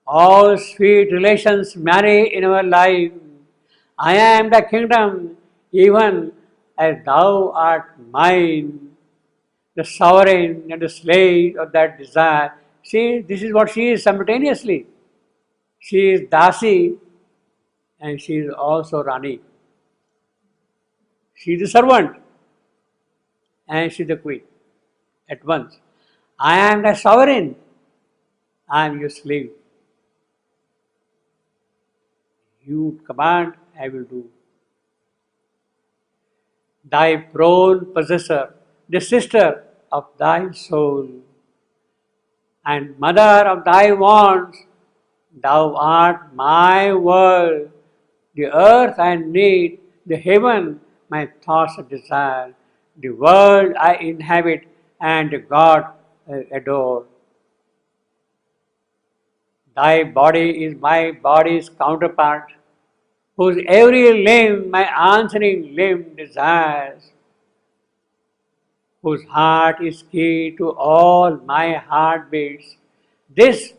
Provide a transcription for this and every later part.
all sweet relations marry in our life. I am the kingdom, even as thou art mine, the sovereign and the slave of that desire. See, this is what she is simultaneously. She is Dasi and she is also Rani. She is the servant and she is the queen at once. I am the sovereign, I am your slave. You command, I will do. Thy prone possessor, the sister of thy soul, and mother of thy wants, thou art my world, the earth I need, the heaven my thoughts desire, the world I inhabit, and the God I adore. Thy body is my body's counterpart, whose every limb my answering limb desires, whose heart is key to all my heartbeats. This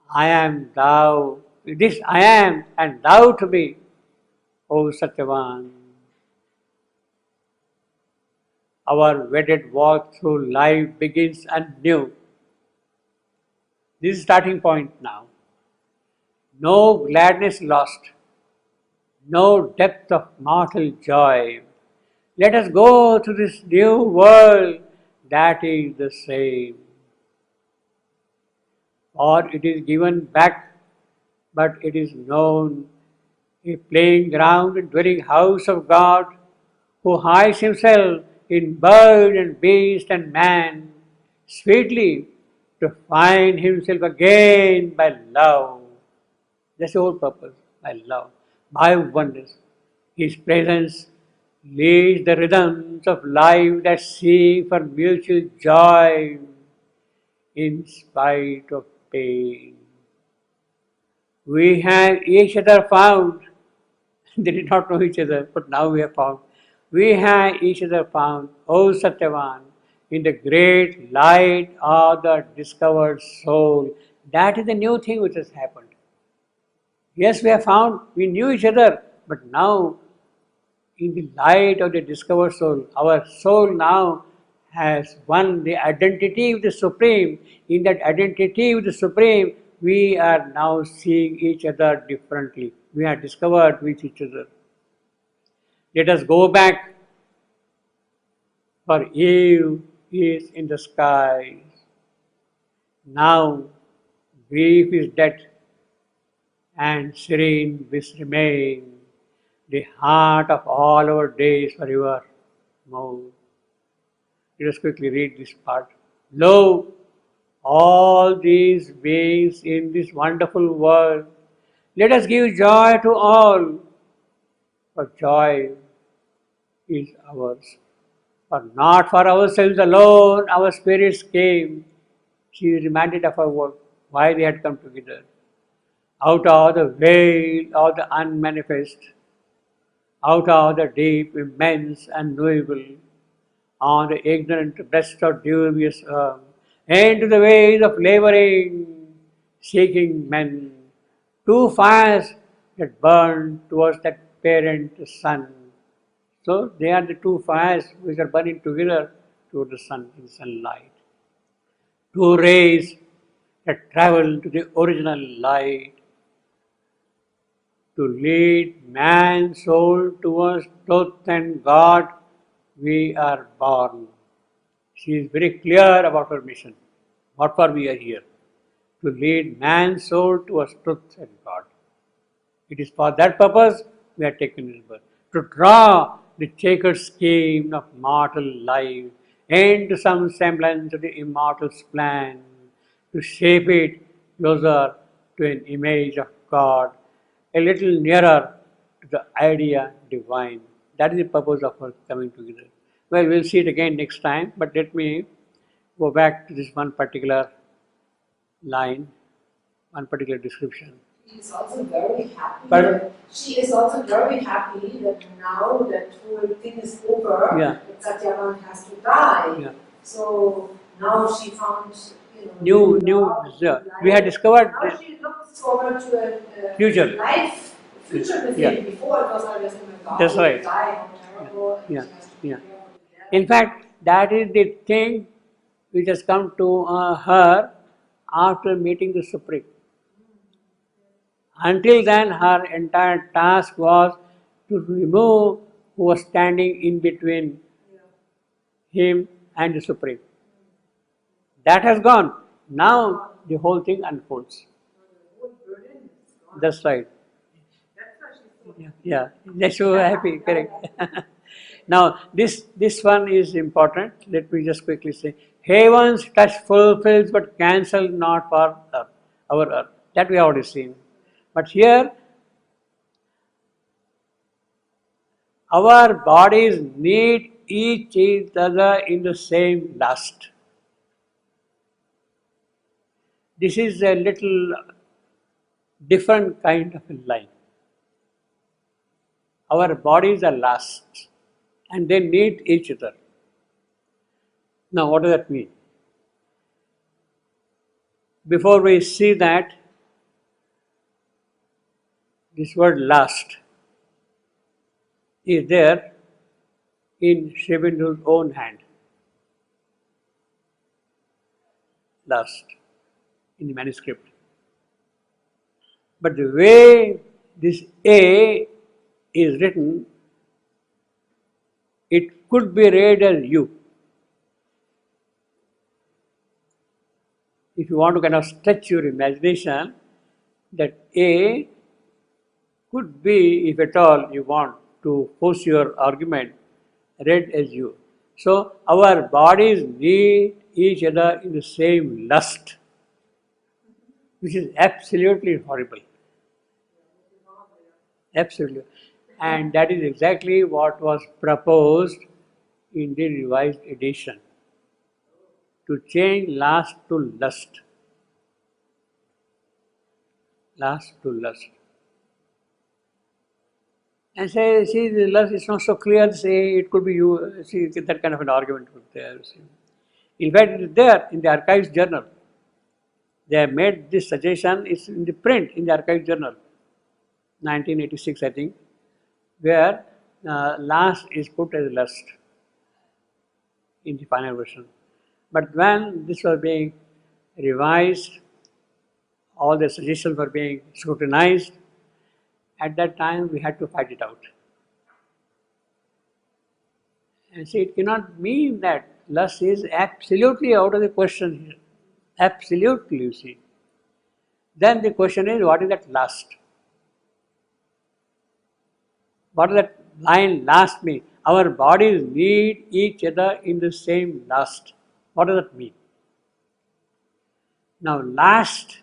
I am thou, this I am and thou to me, O Satyavan. Our wedded walk through life begins anew. This is starting point now. No gladness lost, no depth of mortal joy. Let us go to this new world that is the same. Or it is given back, but it is known, a playing ground and dwelling house of God, who hides himself in bird and beast and man, sweetly to find himself again by love. That's the whole purpose, by love, by oneness. His presence leads the rhythms of life that seek for mutual joy in spite of pain. We have each other found. They did not know each other, but now we have found. We have each other found, O Satyavan, in the great light of the discovered soul. That is the new thing which has happened. Yes, we have found, we knew each other, but now in the light of the discovered soul, our soul now has won the identity of the Supreme. In that identity of the Supreme, we are now seeing each other differently. We are discovered with each other. Let us go back, for Eve is in the skies. Now grief is dead, and serene bliss remain, the heart of all our days forever more. Let us quickly read this part. Lo, all these beings in this wonderful world, let us give joy to all, for joy is ours. For not for ourselves alone our spirits came. She is reminded of her work, why they had come together. Out of the veil of the unmanifest, out of the deep, immense, unknowable, on the ignorant breast of dubious earth, into the ways of laboring, seeking men, two fires that burn towards that parent sun. So they are the two fires which are burning together toward the sun in sunlight. Two rays that travel to the original light to lead man's soul towards truth and God. We are born. She is very clear about her mission. What for we are here? To lead man's soul towards truth and God. It is for that purpose we are taken this birth. To draw the checkered scheme of mortal life into some semblance of the immortal's plan, to shape it closer to an image of God, a little nearer to the idea divine. That is the purpose of our coming together. Well, we'll see it again next time, but let me go back to this one particular line, one particular description. She is also very happy. Pardon? She is also very happy that now that whole thing is over, Yeah. that Satyavan has to die. Yeah. So now she found we had discovered Now she looks forward to a future. life, future with Yeah. him. Before it was always, oh my God, That's he will right. die, how terrible, and Yeah, she has to be yeah. careful with that. In fact, that is the thing which has come to her after meeting the Supreme. Until then, her entire task was to remove who was standing in between him and the Supreme. That has gone. Now the whole thing unfolds. That's right. Yeah, they're so happy, correct. Now, this one is important. Let me just quickly say, heaven's touch fulfills but cancel not for earth, our earth. That we have already seen. But here, our bodies need each other in the same lust. This is a little different kind of a line. Our bodies are lust and they need each other. Now, what does that mean? Before we see that, this word lust is there in Sri Aurobindo own hand. Lust in the manuscript. But the way this A is written, it could be read as you. If you want to kind of stretch your imagination, that A could be, if at all you want to force your argument, read as you. So our bodies need each other in the same lust, which is absolutely horrible. Absolutely. And that is exactly what was proposed in the revised edition, to change lust to lust. Lust to lust. And say, see, the lust is not so clear, say it could be you, see, that kind of an argument was there. See. In fact, it is there in the Archives Journal. They have made this suggestion, it's in the print in the Archives Journal, 1986, I think, where lust is put as lust in the final version. But when this was being revised, all the suggestions were being scrutinized, at that time we had to fight it out. And see, it cannot mean that lust is absolutely out of the question here. Absolutely, you see. Then the question is, what is that lust? What does that line last mean? Our bodies need each other in the same lust. What does that mean? Now, lust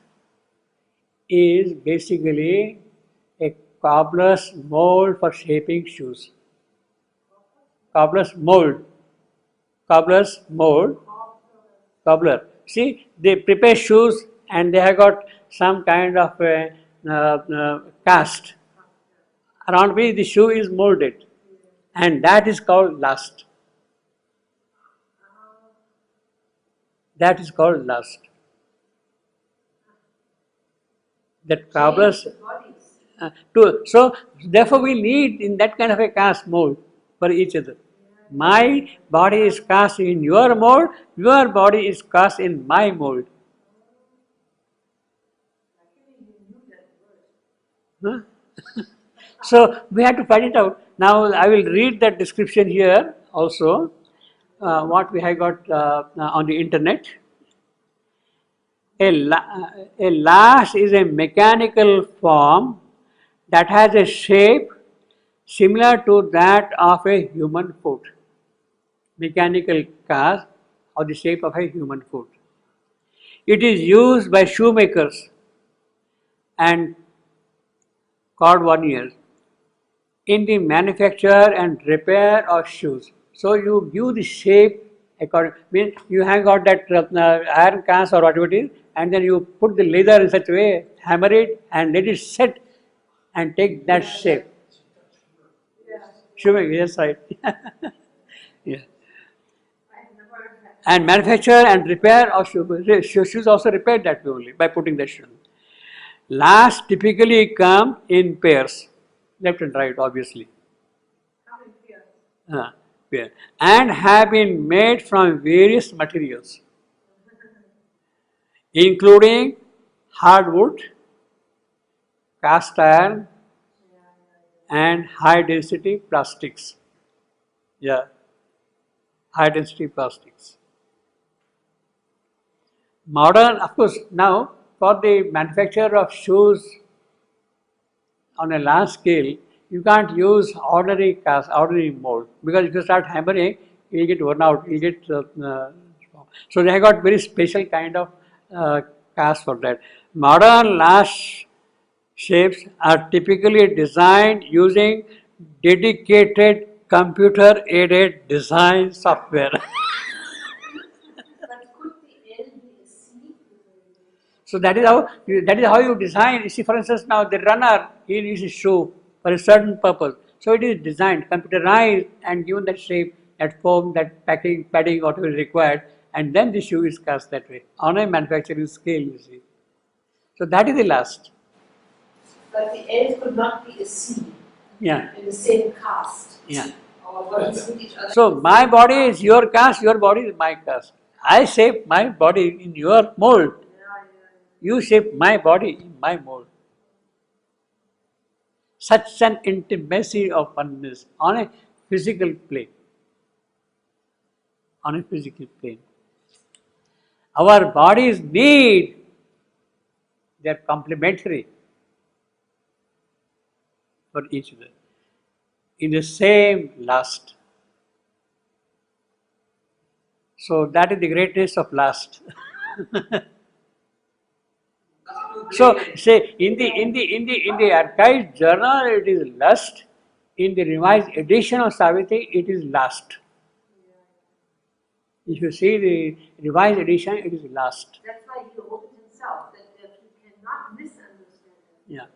is basically a cobbler's mold for shaping shoes. Cobbler's mold. Cobbler's mold. Cobbler. See, they prepare shoes and they have got some kind of a cast around which the shoe is molded, and that is called lust. That is called lust. That cobbler's so therefore we need in that kind of a cast mold for each other. My body is cast in your mold, your body is cast in my mold. Huh? So we had to find it out. Now I will read that description here also, what we have got on the internet. A lash is a mechanical form that has a shape similar to that of a human foot. Mechanical cast of the shape of a human foot. It is used by shoemakers and cordwainers in the manufacture and repair of shoes. So you give the shape according, means you have got that iron cast or whatever it is, and then you put the leather in such a way, hammer it and let it set and take that shape. Shoemaker, yes, right. Yeah. And manufacture and repair of shoes also repaired that way only by putting the shoe. Last typically come in pairs, left and right, obviously. How many years? Pair. And have been made from various materials, including hardwood, cast iron, and high density plastics. Yeah, high density plastics. Modern, of course, now for the manufacture of shoes on a large scale, you can't use ordinary mold, because if you start hammering, you'll get worn out, you'll get. So they have got very special kind of cast for that. Modern large shapes are typically designed using dedicated computer aided design software. But could the L be a C? So that is how you design. You see, for instance, now the runner, he uses shoe for a certain purpose. So it is designed, computerized, and given that shape, that form, that padding, whatever is required, and then the shoe is cast that way on a manufacturing scale. You see, so that is the last. But the L could not be a C Yeah, in the same cast. yeah. Or words with each other. So my body is your cast, your body is my cast. I shape my body in your mold. You shape my body in my mold. Such an intimacy of oneness on a physical plane. On a physical plane. Our bodies need, they are complementary for each other in the same lust. So that is the greatness of lust. So say in the archived journal it is lust. In the revised edition of Savitri it is lust. If you see the revised edition, it is lust. That's why he wrote it himself, that you cannot misunderstand it. Yeah.